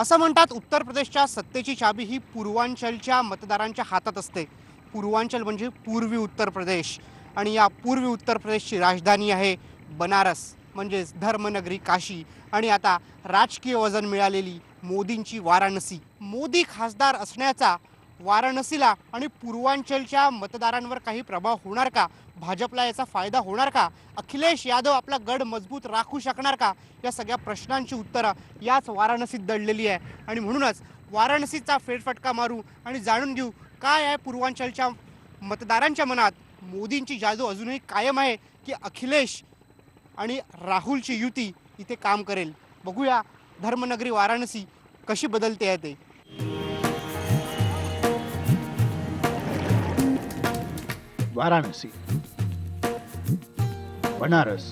असं म्हणतात उत्तर प्रदेशच्या सत्तेची चाबी ही पूर्वांचलच्या मतदारांच्या हातात असते. पूर्वांचल म्हणजे पूर्वी उत्तर प्रदेश आणि या पूर्वी उत्तर प्रदेशची राजधानी आहे बनारस म्हणजेच धर्मनगरी काशी आणि आता राजकीय वजन मिळालेली मोदींची वाराणसी. मोदी खासदार असण्याचा वाराणसीला आणि पूर्वांचलच्या मतदारांवर काही प्रभाव होणार का? भाजपला याचा फायदा होणार का? अखिलेश यादव आपला गड मजबूत राखू शकणार का? या सगळ्या प्रश्नांची उत्तरं याच वाराणसीत दडलेली आहे आणि म्हणूनच वाराणसीचा फेरफटका मारू आणि जाणून घेऊ काय आहे पूर्वांचलच्या मतदारांच्या मनात. मोदींची जादू अजूनही कायम आहे की अखिलेश आणि राहुलची युती इथे काम करेल? बघूया धर्मनगरी वाराणसी कशी बदलते आहे ते. वाराणसी, बनारस,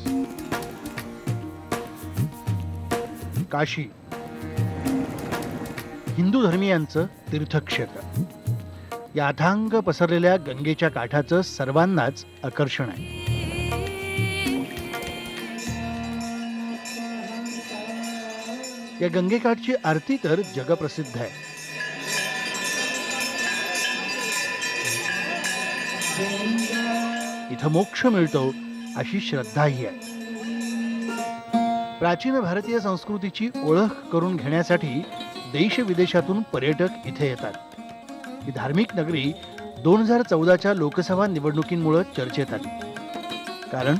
काशी, हिंदू धर्मियांचं तीर्थक्षेत्र. या अथांग पसरलेल्या गंगेच्या काठाचं सर्वांनाच आकर्षण आहे. या गंगेकाठची आरती तर जगप्रसिद्ध आहे. इथं मोक्ष मिळतो अशी श्रद्धाही आहे. प्राचीन भारतीय संस्कृतीची ओळख करून घेण्यासाठी देश विदेशातून पर्यटक इथे येतात. ही धार्मिक नगरी 2014च्या लोकसभा निवडणुकींमुळे चर्चेत आली, कारण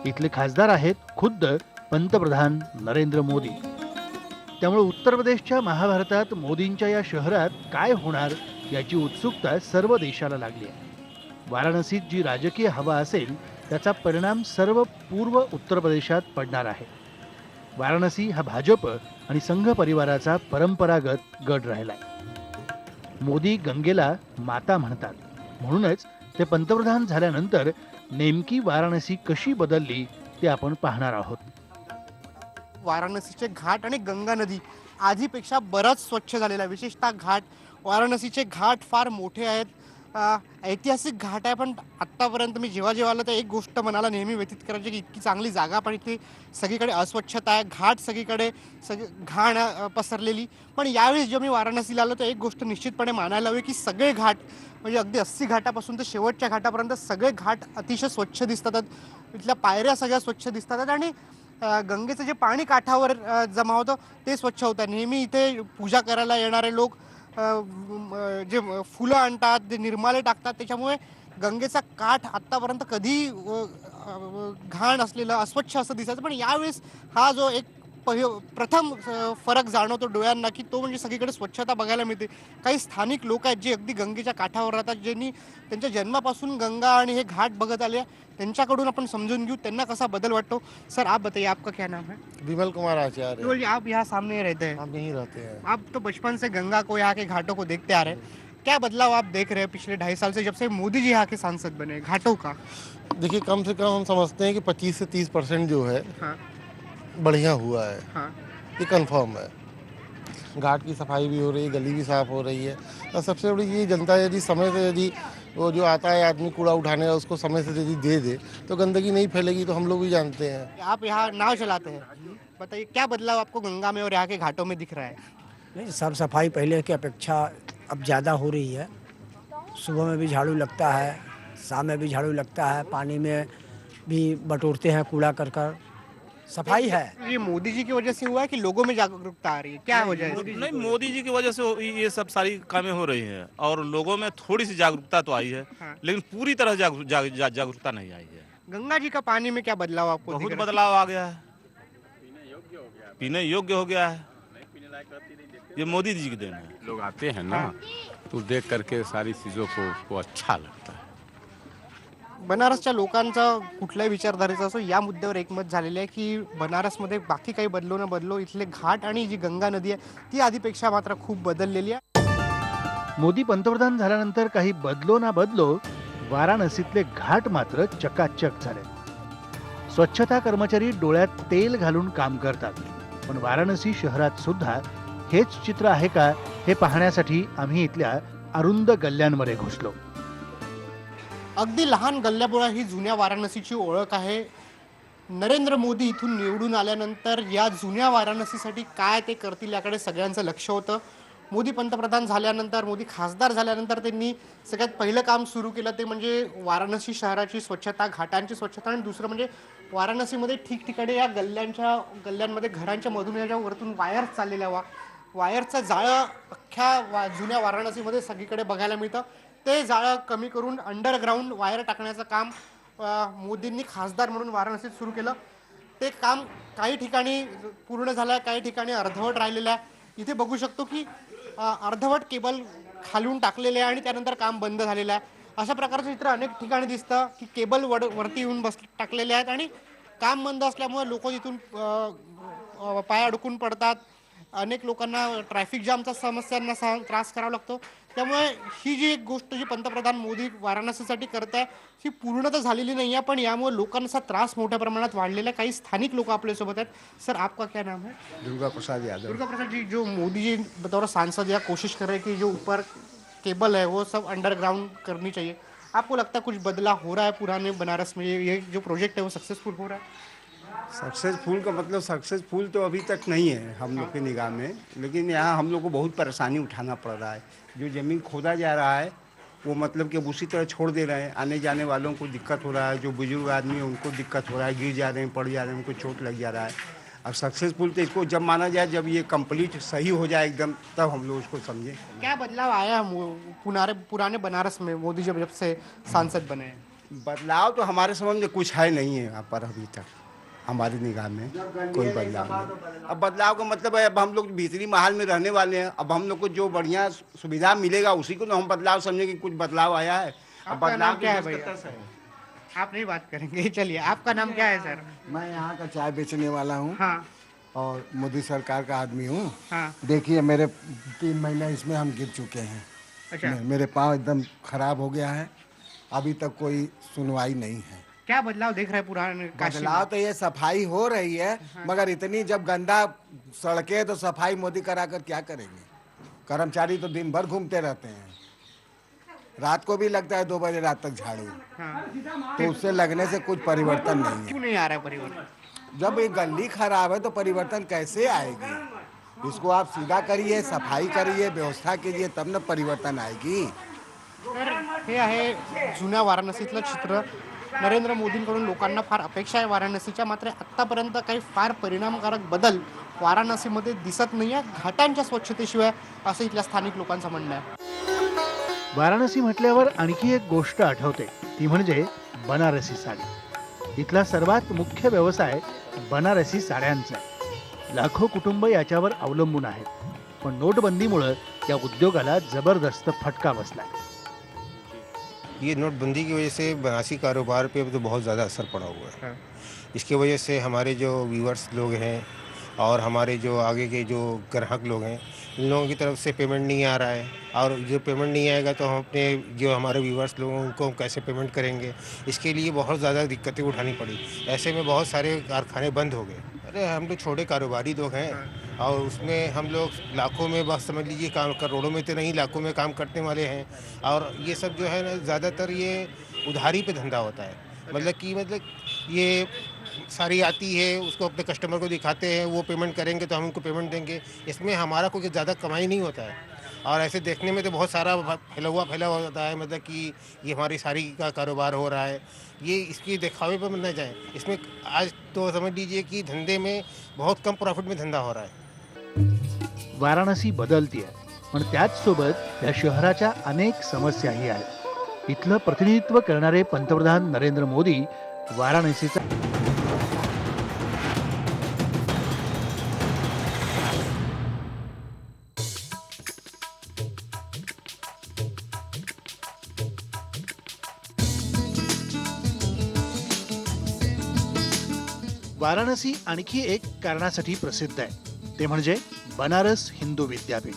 इथले खासदार आहेत खुद्द पंतप्रधान नरेंद्र मोदी. त्यामुळे उत्तर प्रदेशच्या महाभारतात मोदींच्या या शहरात काय होणार याची उत्सुकता सर्व देशाला लागली आहे. वाराणसीत जी राजकीय हवा असेल त्याचा परिणाम सर्व पूर्व उत्तर प्रदेशात पडणार आहे. वाराणसी हा भाजप आणि संघ परिवाराचा परंपरागत गड राहिलाय. मोदी गंगेला माता म्हणतात, म्हणूनच ते पंतप्रधान झाल्यानंतर नेमकी वाराणसी कशी बदलली ते आपण पाहणार आहोत. वाराणसीचे घाट आणि गंगा नदी आधीपेक्षा बरंच स्वच्छ झालेलं आहे. विशेषतः घाट, वाराणसीचे घाट फार मोठे आहेत. ऐतिहासिक घाट आहे, पण आत्तापर्यंत मी जेव्हा जेव्हा आलो तर एक गोष्ट मनाला नेहमी व्यथित करायची की इतकी चांगली जागा पण इथे सगळीकडे अस्वच्छता आहे, घाट सगळीकडे घाण पसरलेली. पण यावेळी जेव्हा मी वाराणसीला आलो तर एक गोष्ट निश्चितपणे मानायला हवी की सगळे घाट म्हणजे अगदी 80 घाटापासून तर शेवटच्या घाटापर्यंत सगळे घाट अतिशय स्वच्छ दिसतात. इथल्या पायऱ्या सगळ्या स्वच्छ दिसतात आणि गंगेचं जे पाणी काठावर जमा होतं ते स्वच्छ होतं. नेहमी इथे पूजा करायला येणारे लोक जे फुलं आणतात, जे निर्माले टाकतात, त्याच्यामुळे गंगेचा काठ आत्तापर्यंत कधी घाण असलेलं अस्वच्छ असं दिसायचं. पण यावेळेस हा जो एक प्रथम फरक जाणवतो डोळ्यांना की तो म्हणजे सगळीकडे स्वच्छता बघायला मिळते. काही स्थानिक लोक आहेत जे अगदी गंगेच्या काठावर राहतात, ज्यांनी त्यांच्या जन्मापासून गंगा आणि हे घाट बघत आले. त्यांच्याकडून आपण समजून घेऊ त्यांना कसा बदल वाटतो. सर आप बताइए आपका क्या नाम है? विमल कुमार आचार्य। बोलिए, आप यहाँ सामने रहते हैं, हम यहीं रहते हैं। आप तो बचपन से गंगा को, यहाँ के घाटों को देखते आ रहे हैं, क्या बदलाव आप देख रहे हैं पिछले 2.5 साल से जब से मोदी जी यहाँ के सांसद बने घाटों का? देखिए, कम से कम हम समझते हैं कि 25 से 30% जो है हाँ बढ़िया हुआ है, हाँ ये कंफर्म है। घाट की सफाई भी हो रही है, गली भी साफ हो रही है, और सबसे बड़ी ये जनता यदि समय से यदि वो जो आता है आदमी कूड़ा उठाने उसको समय से यदि दे दे तो गंदगी नहीं फैलेगी। तो हम लोग भी जानते हैं। आप यहाँ नाव चलाते हैं, बताइए क्या बदलाव आपको गंगा में और यहाँ के घाटों में दिख रहा है? नहीं, साफ सफाई पहले की अपेक्षा अब ज़्यादा हो रही है। सुबह में भी झाड़ू लगता है, शाम में भी झाड़ू लगता है, पानी में भी बटोरते हैं कूड़ा कर कर। सफाई है। ये मोदी जी की वजह से हुआ है कि लोगों में जागरूकता आ रही है, क्या वजह है? नहीं, मोदी जी की वजह से ये सब सारी कामें हो रही हैं और लोगों में थोड़ी सी जागरूकता तो आई है, हाँ। लेकिन पूरी तरह जागरूकता नहीं आई है। गंगा जी का पानी में क्या बदलाव आपको दिख बहुत रहा है? बदलाव आ गया है, पीने योग्य हो गया है। ये मोदी जी की देन है। लोग आते हैं ना, तो देख करके सारी चीज़ों को अच्छा लगता है। बनारसच्या लोकांचा कुठल्याही विचारधारेचा असो या मुद्द्यावर एकमत झालेलं आहे की बनारसमध्ये बाकी काही बदलो न बदलो इथले घाट आणि जी गंगा नदी आहे ती आधीपेक्षा मात्र खूप बदललेली आहे. मोदी पंतप्रधान झाल्यानंतर काही बदलो ना बदलो वाराणसीतले घाट मात्र चकाचक झाले. स्वच्छता कर्मचारी डोळ्यात तेल घालून काम करतात, पण वाराणसी शहरात सुद्धा हेच चित्र आहे का हे पाहण्यासाठी आम्ही इथल्या अरुंद गल्ल्यांमध्ये घुसलो. अगदी लहान गल्ल्याबोळा ही जुन्या वाराणसीची ओळख आहे. नरेंद्र मोदी इथून निवडून आल्यानंतर या जुन्या वाराणसीसाठी काय ते करतील याकडे सगळ्यांचं लक्ष होतं. मोदी पंतप्रधान झाल्यानंतर, मोदी खासदार झाल्यानंतर त्यांनी सगळ्यात पहिलं काम सुरू केलं ते म्हणजे वाराणसी शहराची स्वच्छता, घाटांची स्वच्छता आणि दुसरं म्हणजे वाराणसीमध्ये ठिकठिकाणी या गल्ल्यांमध्ये घरांच्या मधून या ज्या वरतून वायर्स चाललेल्या वायरचं जाळं अख्ख्या जुन्या वाराणसीमध्ये सगळीकडे बघायला मिळतं. ते जाळं कमी करून अंडरग्राऊंड वायर टाकण्याचं काम मोदींनी खासदार म्हणून वाराणसीत सुरू केलं. ते काम काही ठिकाणी पूर्ण झालं आहे, काही ठिकाणी अर्धवट राहिलेलं आहे. इथे बघू शकतो की अर्धवट केबल खालून टाकलेले आहे आणि त्यानंतर काम बंद झालेलं आहे. अशा प्रकारचं चित्र अनेक ठिकाणी दिसतं की केबल वरती येऊन टाकलेले आहेत आणि काम बंद असल्यामुळे लोक तिथून पाय अडकून पडतात. अनेक लोकांना ट्रॅफिक जामचा समस्यांना त्रास करावा लागतो. त्यामुळे ही जी एक गोष्ट जी पंतप्रधान मोदी वाराणसीसाठी करत आहे ही पूर्ण तर झालेली नाही आहे, पण यामुळे लोकांचा त्रास मोठ्या प्रमाणात वाढलेला आहे. काही स्थानिक लोक आपल्यासोबत आहेत. सर, आपका क्या नाम है? दुर्गा प्रसाद यादव। दुर्गा प्रसाद जी, जो मोदी जी बतौर सांसद या कोशिश कर रहे हैं कि जो ऊपर केबल है वो सब अंडरग्राउंड करनी चाहिए, आपको लगता है कुछ बदलाव हो रहा है पुराने बनारस में? ये जो प्रोजेक्ट है वो सक्सेसफुल हो रहा है? सक्सेसफुल का मतलब सक्सेसफुल तो अभी तक नहीं है हम लोग की निगाह में, लेकिन यहाँ हम लोग को बहुत परेशानी उठाना पड़ रहा है। जो ज़मीन खोदा जा रहा है वो मतलब कि अब उसी तरह छोड़ दे रहे हैं। आने जाने वालों को दिक्कत हो रहा है, जो बुजुर्ग आदमी है उनको दिक्कत हो रहा है, गिर जा रहे हैं, पड़ जा रहे हैं, उनको चोट लग जा रहा है। अब सक्सेसफुल तो इसको जब माना जाए, जब ये कंप्लीट सही हो जाए एकदम, तब हम लोग उसको समझें। क्या बदलाव आया पुराने बनारस में मोदी जब से सांसद बने हैं? बदलाव तो हमारे समझ में कुछ है नहीं है यहाँ पर अभी तक, हमारी निगाह में कोई बदलाव नहीं। अब बदलाव का मतलब है, अब हम लोग भीतरी महल में रहने वाले हैं, अब हम लोग को जो बढ़िया सुविधा मिलेगा उसी को तो हम बदलाव समझे कि कुछ बदलाव आया है। अब आपका बदलाव नाम क्या है तो भैया? तस है। आप नहीं बात करेंगे, चलिए। आपका नाम क्या है सर? मैं यहाँ का चाय बेचने वाला हूँ हाँ और मोदी सरकार का आदमी हूँ। हाँ। देखिए, मेरे 3 महीने इसमें हम गिर चुके हैं। अच्छा, मेरे पाँव एकदम खराब हो गया है, अभी तक कोई सुनवाई नहीं है। क्या बदलाव देख रहे हैं पुराने काशी बदलाव में? तो ये सफाई हो रही है, मगर इतनी जब गंदा सड़कें तो सफाई मोदी कराकर क्या करेंगे? कर्मचारी तो दिन भर घूमते रहते हैं, रात को भी लगता है 2 बजे रात तक झाड़ू, हाँ। तो उससे लगने से कुछ परिवर्तन नहीं है। क्यों नहीं आ रहा है परिवर्तन? जब ये गली खराब है तो परिवर्तन कैसे आएगी? इसको आप सीधा करिए, सफाई करिए, व्यवस्था कीजिए, तब न परिवर्तन आएगी। तर हे आहे जुन्या वाराणसीतलं चित्र. नरेंद्र मोदींकडून लोकांना फार अपेक्षा आहे वाराणसीच्या, मात्र आत्तापर्यंत काही फार परिणामकारक बदल वाराणसीमध्ये दिसत नाही आहे घाटांच्या स्वच्छतेशिवाय, असं इथल्या स्थानिक लोकांचं म्हणणं आहे. वाराणसी म्हटल्यावर आणखी एक गोष्ट आठवते, ती म्हणजे बनारसी साडी. इथला सर्वात मुख्य व्यवसाय बनारसी साड्यांचा आहे. लाखो कुटुंब याच्यावर अवलंबून आहेत, पण नोटबंदीमुळे या उद्योगाला जबरदस्त फटका बसलाय. ये नोटबंदी की वजह से बनारसी कारोबार पे तो बहुत ज़्यादा असर पड़ा हुआ है। इसके वजह से हमारे जो व्यूअर्स लोग हैं और हमारे जो आगे के जो ग्राहक लोग हैं, इन लोगों की तरफ से पेमेंट नहीं आ रहा है, और जो पेमेंट नहीं आएगा तो हम अपने जो हमारे व्यूअर्स लोग हैं उनको हम कैसे पेमेंट करेंगे? इसके लिए बहुत ज़्यादा दिक्कतें उठानी पड़ी। ऐसे में बहुत सारे कारखाने बंद हो गए। अरे हम तो छोटे कारोबारी लोग हैं और उसमें हम लोग लाखों में, बस समझ लीजिए काम, करोड़ों में तो नहीं, लाखों में काम करने वाले हैं। और ये सब जो है ना, ज़्यादातर ये उधारी पे धंधा होता है। मतलब ये साड़ी आती है, उसको अपने कस्टमर को दिखाते हैं, वो पेमेंट करेंगे तो हम उनको पेमेंट देंगे। इसमें हमारा कोई ज़्यादा कमाई नहीं होता है, और ऐसे देखने में तो बहुत सारा फैला हुआ होता है, मतलब कि ये हमारी साड़ी का कारोबार हो रहा है। ये इसके दिखावे पर मत न जाए। इसमें आज तो समझ लीजिए कि धंधे में बहुत कम प्रॉफिट में धंधा हो रहा है। वाराणसी बदलतीये, पण त्याच सोबत या शहराच्या अनेक समस्याही आहेत. इथलं प्रतिनिधित्व करणारे पंतप्रधान नरेंद्र मोदी वाराणसीचा वाराणसी आणखी एक कारणासाठी प्रसिद्ध आहे, ते म्हणजे बनारस हिंदू विद्यापीठ.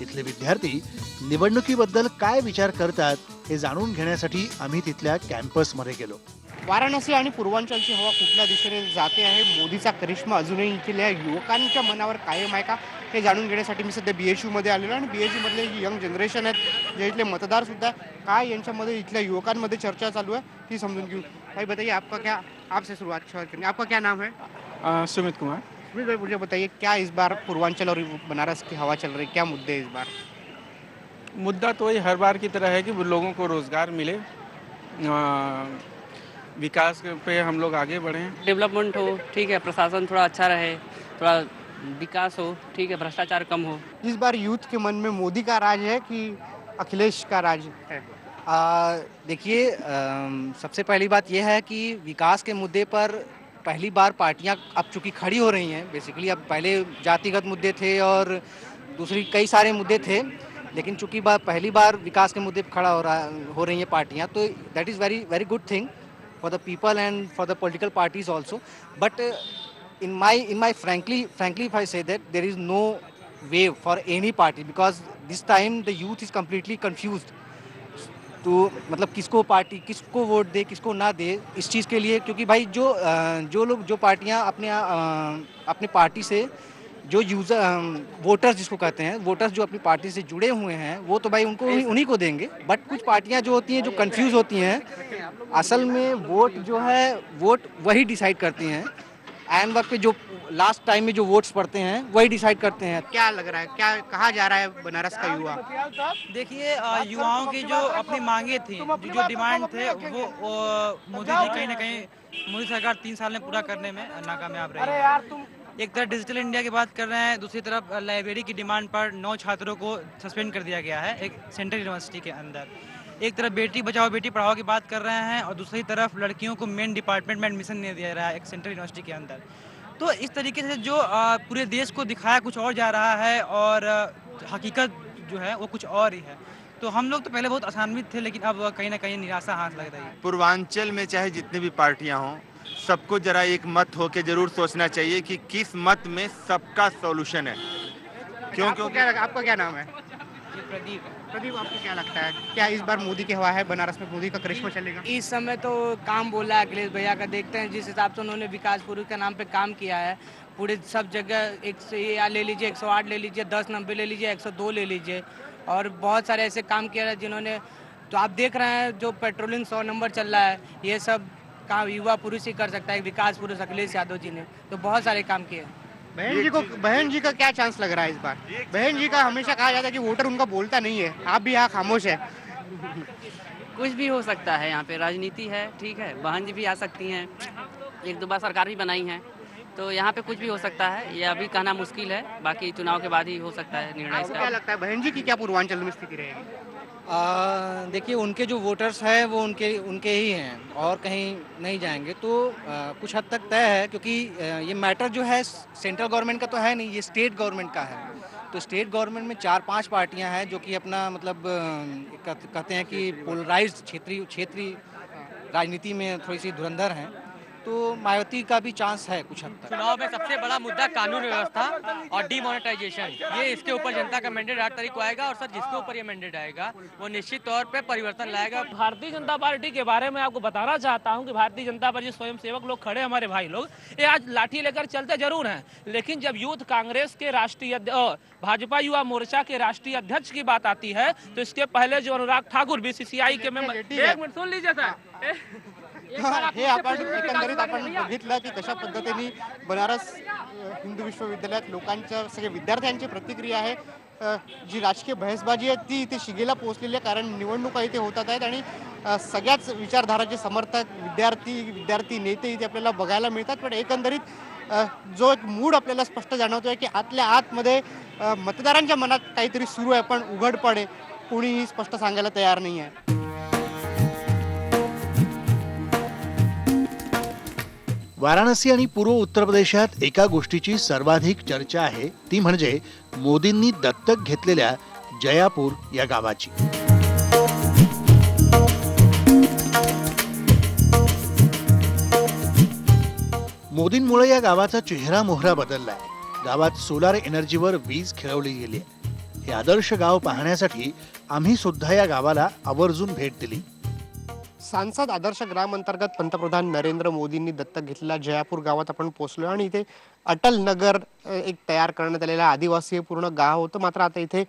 इथले विद्यार्थी निवडणुकीबद्दल काय विचार करतात हे जाणून घेण्यासाठी आम्ही तिथल्या कॅम्पसमध्ये गेलो. वाराणसी आणि पूर्वांचलची हवा कुठल्या दिशेने जाते आहे, मोदीचा करिश्मा अजूनही इथल्या युवकांच्या मनावर कायम आहे का, हे जाणून घेण्यासाठी मी सध्या BHU मध्ये आलेलो आहे. आणि BHU मधले जी यंग जनरेशन आहेत, जे इथले मतदार सुद्धा, काय यांच्यामध्ये इथल्या युवकांमध्ये चर्चा चालू आहे ती समजून घेऊ. भाई बताइए, आपका क्या आपसे शुरुआत करेंगे। आपका क्या नाम है? सुमित कुमार। सुमित भाई, मुझे बताइए क्या इस बार पूर्वांचल और बनारस की हवा चल रही, क्या मुद्दे हैं इस बार? मुद्दा तो वही हर बार की तरह है कि वो लोगों को रोज़गार मिले, विकास पे हम लोग आगे बढ़ें। डेवलपमेंट हो, ठीक है, प्रशासन थोड़ा अच्छा रहे, थोड़ा विकास हो, ठीक है, भ्रष्टाचार कम हो। इस बार यूथ के मन में मोदी का राज है कि अखिलेश का राज है? देखिए, सबसे पहली बात यह है कि विकास के मुद्दे पर पहली बार पार्टियां अब चूंकि खड़ी हो रही हैं। बेसिकली अब पहले जातिगत मुद्दे थे और दूसरी कई सारे मुद्दे थे, लेकिन चूंकि पहली बार विकास के मुद्दे पर खड़ा हो रही हैं पार्टियां, तो that is very very good thing for the people end for the political parties also. But in my frankly if I say that there is no way for any party, because this time the youth is completely confused तो मतलब किसको vote दे किसको ना दे इस चीज़ के लिए, क्योंकि भाई जो पार्टियां अपने पार्टी से जो वोटर्स जिसको कहते हैं, वोटर्स जो अपनी पार्टी से जुड़े हुए हैं, वो तो भाई उनको उन्हीं को देंगे। बट कुछ पार्टियां जो होती हैं जो कंफ्यूज होती हैं, असल में वोट वही डिसाइड करती हैं। एंड वक्त पे जो लास्ट टाइम में जो वोट्स पड़ते हैं वही डिसाइड करते हैं। क्या लग रहा है, क्या कहा जा रहा है बनारस का युवा? देखिए, युवाओं की जो अपनी मांगे थी, जो डिमांड थे, वो मोदी जी कहीं ना कहीं, मोदी सरकार 3 साल में पूरा करने में नाकामयाब रही है। एक तरफ डिजिटल इंडिया की बात कर रहे हैं, दूसरी तरफ लाइब्रेरी की डिमांड पर 9 छात्रों को सस्पेंड कर दिया गया है एक सेंट्रल यूनिवर्सिटी के अंदर। एक तरफ बेटी बचाओ बेटी पढ़ाओ की बात कर रहे हैं और दूसरी तरफ लड़कियों को मेन डिपार्टमेंट में एडमिशन नहीं दिया रहा है एक सेंट्रल यूनिवर्सिटी के अंदर। तो इस तरीके से जो पूरे देश को दिखाया कुछ और जा रहा है और हकीकत जो है वो कुछ और ही है। तो हम लोग तो पहले बहुत आसान्वित थे, लेकिन अब कहीं ना कहीं निराशा हाथ लग रही है। पूर्वांचल में चाहे जितनी भी पार्टियां हों, सबको जरा एक मत होके जरूर सोचना चाहिए कि किस मत में सबका सॉल्यूशन है। क्योंकि आपका क्या नाम है? प्रदीप, प्रदीप, आपको क्या लगता है क्या इस बार मोदी की हवा है बनारस में, मोदी का करिश्मा चलेगा? इस समय तो काम बोला है अखिलेश भैया का, देखते हैं जिस हिसाब से उन्होंने विकास पुरुष के नाम पे काम किया है पूरे सब जगह। ले लीजिए 108 ले लीजिए, 1090 ले लीजिए, 102 ले लीजिए, और बहुत सारे ऐसे काम किया है जिन्होंने। तो आप देख रहे हैं जो पेट्रोलिंग 100 नंबर चल रहा है, ये सब काम युवा पुरुष ही कर सकता है, विकास पुरुष अखिलेश यादव जी ने तो बहुत सारे काम किए। बहन जी का क्या चांस लग रहा है इस बार? बहन जी का हमेशा कहा जाता है कि वोटर उनका बोलता नहीं है, आप भी यहाँ खामोश है। कुछ भी हो सकता है, यहाँ पे राजनीति है, ठीक है, बहन जी भी आ सकती हैं, 1-2 बार सरकार भी बनाई है, तो यहाँ पे कुछ भी हो सकता है। ये अभी कहना मुश्किल है, बाकी चुनाव के बाद ही हो सकता है निर्णय आपको क्या इसका। लगता है बहन जी की क्या पूर्वांचल में स्थिति रहेगी? देखिए, उनके जो वोटर्स हैं वो उनके ही हैं और कहीं नहीं जाएंगे। तो कुछ हद तक तय है, क्योंकि ये मैटर जो है सेंट्रल गवर्नमेंट का तो है नहीं, ये स्टेट गवर्नमेंट का है। तो स्टेट गवर्नमेंट में 4-5 पार्टियां हैं जो कि अपना मतलब कहते हैं कि पोलराइज्ड क्षेत्रीय राजनीति में थोड़ी सी धुरंधर हैं। तो मायावती का भी चांस है कुछ हद तक। चुनाव में सबसे बड़ा मुद्दा कानून व्यवस्था और डिमोनेटाइजेशन, ये इसके ऊपर जनता का मैंडेट 8 तारीख को आएगा और सर जिसके ऊपर ये मैंडेट आएगा वो निश्चित तौर पे परिवर्तन लाएगा। भारतीय जनता पार्टी के बारे में आपको बताना चाहता हूं कि भारतीय जनता पार्टी स्वयंसेवक लोग खड़े, हमारे भाई लोग, ये आज लाठी लेकर चलते जरूर हैं, लेकिन जब यूथ कांग्रेस के राष्ट्रीय भाजपा युवा मोर्चा के राष्ट्रीय अध्यक्ष की बात आती है तो इसके पहले जो अनुराग ठाकुर बीसीसीआई के मेंबर, 1 मिनट सुन लीजिए सर। हे आपण एकंदरीत आपण बघितलं की कशा पद्धतीने बनारस हिंदू विश्वविद्यालयात लोकांच्या सगळ्या विद्यार्थ्यांची प्रतिक्रिया आहे। जी राजकीय बहसबाजी आहे ती इथे शिगेला पोहोचलेली आहे, कारण निवडणुका इथे होतात आहेत आणि सगळ्याच विचारधाराचे समर्थक विद्यार्थी नेते इथे आपल्याला बघायला मिळतात। पण एकंदरीत जो एक मूड आपल्याला स्पष्ट जाणवतोय की आतल्या आतमध्ये मतदारांच्या मनात काहीतरी सुरू आहे, पण उघडपणे कोणीही स्पष्ट सांगायला तयार नाही आहे। वाराणसी आणि पूर्व उत्तर प्रदेशात एका गोष्टीची सर्वाधिक चर्चा आहे, ती म्हणजे मोदींनी दत्तक घेतलेल्या जयापूर या गावाची। मोदींमुळे या गावाचा चेहरा मोहरा बदललाय। गावात सोलार एनर्जीवर वीज खेळवली गेली आहे। हे आदर्श गाव पाहण्यासाठी आम्ही सुद्धा या गावाला आवर्जून भेट दिली। सांसद आदर्श ग्राम अंतर्गत पंतप्रधान नरेंद्र मोदींनी दत्तक घेतलेल्या जयापूर गावात आपण पोहोचलो आणि इथे अटल नगर एक तयार करण्यात आलेला आदिवासी पूर्ण गाव होतं। मात्र आता इथे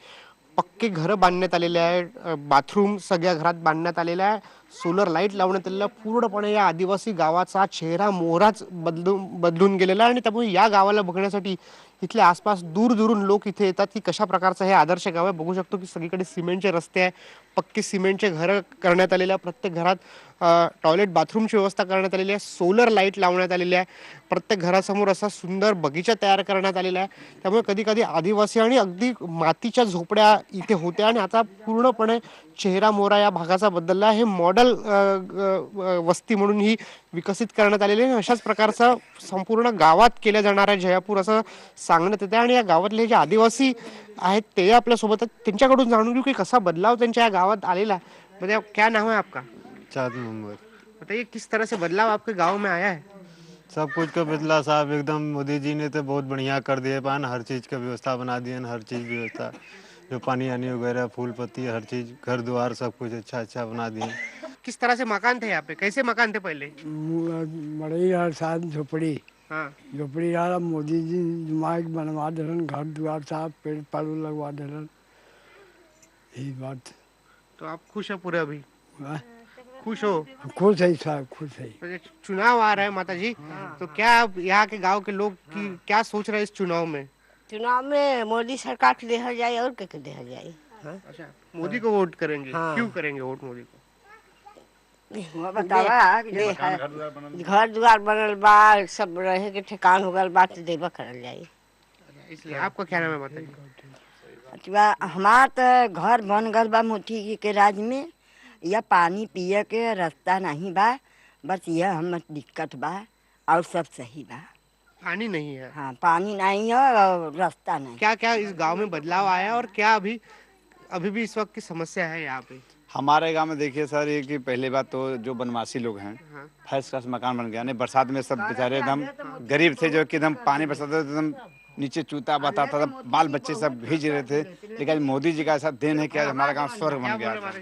पक्के घरं बांधण्यात आलेले आहे, बाथरूम सगळ्या घरात बांधण्यात आलेला आहे, सोलर लाईट लावण्यात आलेला आहे. पूर्णपणे या आदिवासी गावाचा चेहरा मोहराच बदलून गेलेला आहे आणि त्यामुळे या गावाला बघण्यासाठी इथले आसपास दूर दूरून लोक इथे येतात की कशा प्रकारचं हे आदर्श गाव आहे. बघू शकतो की सगळीकडे सिमेंटचे रस्ते आहे, पक्के सिमेंटचे घरं करण्यात आलेले आहे, प्रत्येक घरात टॉयलेट बाथरूमची व्यवस्था करण्यात आलेली आहे, सोलर लाईट लावण्यात आलेली आहे, प्रत्येक घरासमोर असा सुंदर बगीचा तयार करण्यात आलेला आहे. त्यामुळे कधी कधी आदिवासी आणि अगदी मातीच्या झोपड्या इथे होत्या आणि आता पूर्णपणे चेहरा मोहरा या भागाचा बदलला. हे मॉडेल वस्ती म्हणून ही विकसित करण्यात आलेली आहे. अशाच प्रकारचा संपूर्ण गावात केल्या जाणार आहे जयापूर असं सांगण्यात येते. आणि या गावातले जे आदिवासी आहेत ते आपल्यासोबत आहेत, त्यांच्याकडून जाणून घेऊ की कसा बदलाव त्यांच्या या गावात आलेला है. मतलब क्या नाम है आपका? चाँद मोहम्मद। बताइए किस तरह से बदलाव आपके गांव में आया है? सब कुछ का बदला साहब, एकदम मोदी जी ने तो बहुत बढ़िया कर दिए पान, हर चीज़ का व्यवस्था बना दिए, हर चीज़ व्यवस्था जो पानी आनी वगैरह फूल पत्ती हर चीज़ घर द्वार सब कुछ अच्छा अच्छा बना दिए। किस तरह से मकान थे यहाँ पे, कैसे मकान थे पहले? बड़ी यार साथ झोपड़ी हाँ, झोपड़ी यार मोदी जी दिमाग बनवा देलन, घर द्वार साहब पेड़ पालू लगवा देलन, यही बात। तो आप खुश है पूरे अभी? हाँ? खुश हो? खुश है साहब, खुश है। तो ये चुनाव आ रहा है माता जी, तो क्या आप यहाँ के गांव के लोग की क्या सोच रहे हैं इस चुनाव में? चुनाव में मोदी सरकार के देखा जाए और क्या देखा जाए। हाँ? अच्छा, मोदी को वोट करेंगे? हाँ। क्यों करेंगे वोट मोदी को? बतावा घर द्वार बनल बा, सब रहे के ठिकान हो गल बा तो देवा करल जाए। इसलिए आपका क्या नाम है माता जी? अथवा हमार तो घर बन गल बा मोदी जी के राज में, या पानी पिए के रास्ता नहीं बा, बस यह हम दिक्कत बा और सब सही बा। पानी नहीं है? हाँ, पानी नहीं है और रास्ता नहीं। क्या क्या इस गांव में बदलाव आया और क्या अभी अभी भी इस वक्त की समस्या है यहाँ पे? हमारे गांव में देखिए सर, ये कि पहली बात तो जो बनवासी लोग हैं, फर्स्ट क्लास मकान बन गया, नहीं बरसात में सब बेचारे एकदम गरीब थे, जो कि एकदम पानी बरसाता था एकदम नीचे चूता बताता था, बाल बच्चे सब भीज रहे थे। लेकिन मोदी जी का ऐसा देन है कि आज हमारा गाँव स्वर्ग बन गया था।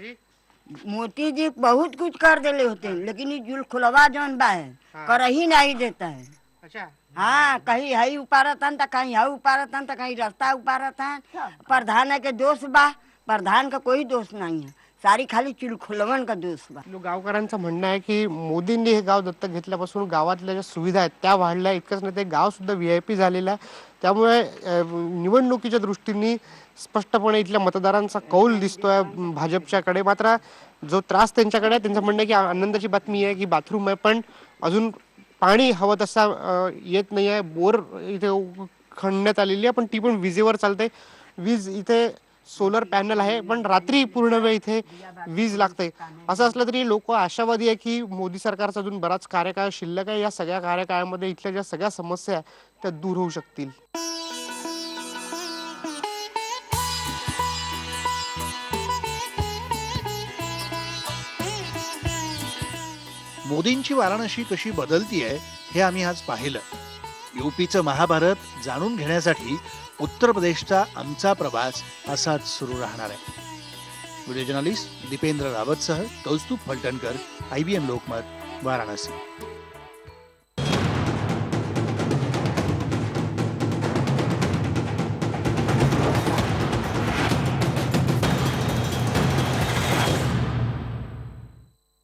मोदी जी बहुत कुछ कर देले होते, लेकिन ये जुल खुलवा जौन बा है कर ही नहीं देता है। अच्छा, हाँ, कहीं हई उपारतन तो कहीं हई उपारतन तो कहीं रास्ता उपारतन। प्रधान के दोष बा, प्रधान का कोई दोष नहीं है, सारी खाली चुलखुलवन का दोष बा। गावकरांचं म्हणणं आहे की मोदींनी हे गाव दत्तक घेतल्यापासून गावातल्या ज्या सुविधा आहेत त्या वाढल्या. इतकंच नाही, ते गाव सुद्धा VIP झालेलं आहे. त्यामुळे निवडणुकीच्या दृष्टीने स्पष्टपणे इथल्या मतदारांचा कौल दिसतोय भाजपच्याकडे. मात्र जो त्रास त्यांच्याकडे आहे, त्यांचं म्हणणं आहे की आनंदाची बातमी आहे की बाथरूम आहे, पण अजून पाणी हवं तसा येत नाही आहे. बोर इथे खणण्यात आलेली आहे, पण ती पण विजेवर चालते. वीज इथे सोलर पॅनल आहे, पण रात्री पूर्ण वेळ इथे वीज लागते. असं असलं तरी लोक आशावादी आहे की मोदी सरकारचा अजून बराच कार्यकाळ शिल्लक आहे. या सगळ्या कार्यकाळामध्ये इथल्या ज्या सगळ्या समस्या आहेत त्या दूर होऊ शकतील. मोदींची वाराणसी कशी बदलतीये हे आम्ही आज पाहिलं. यूपीचं महाभारत जाणून घेण्यासाठी उत्तर प्रदेशचा आमचा प्रवास असाच सुरू राहणार आहे. व्हिडिओ जर्नलिस्ट दीपेंद्र रावतसह कौस्तुभ फलटणकर, IBM लोकमत, वाराणसी.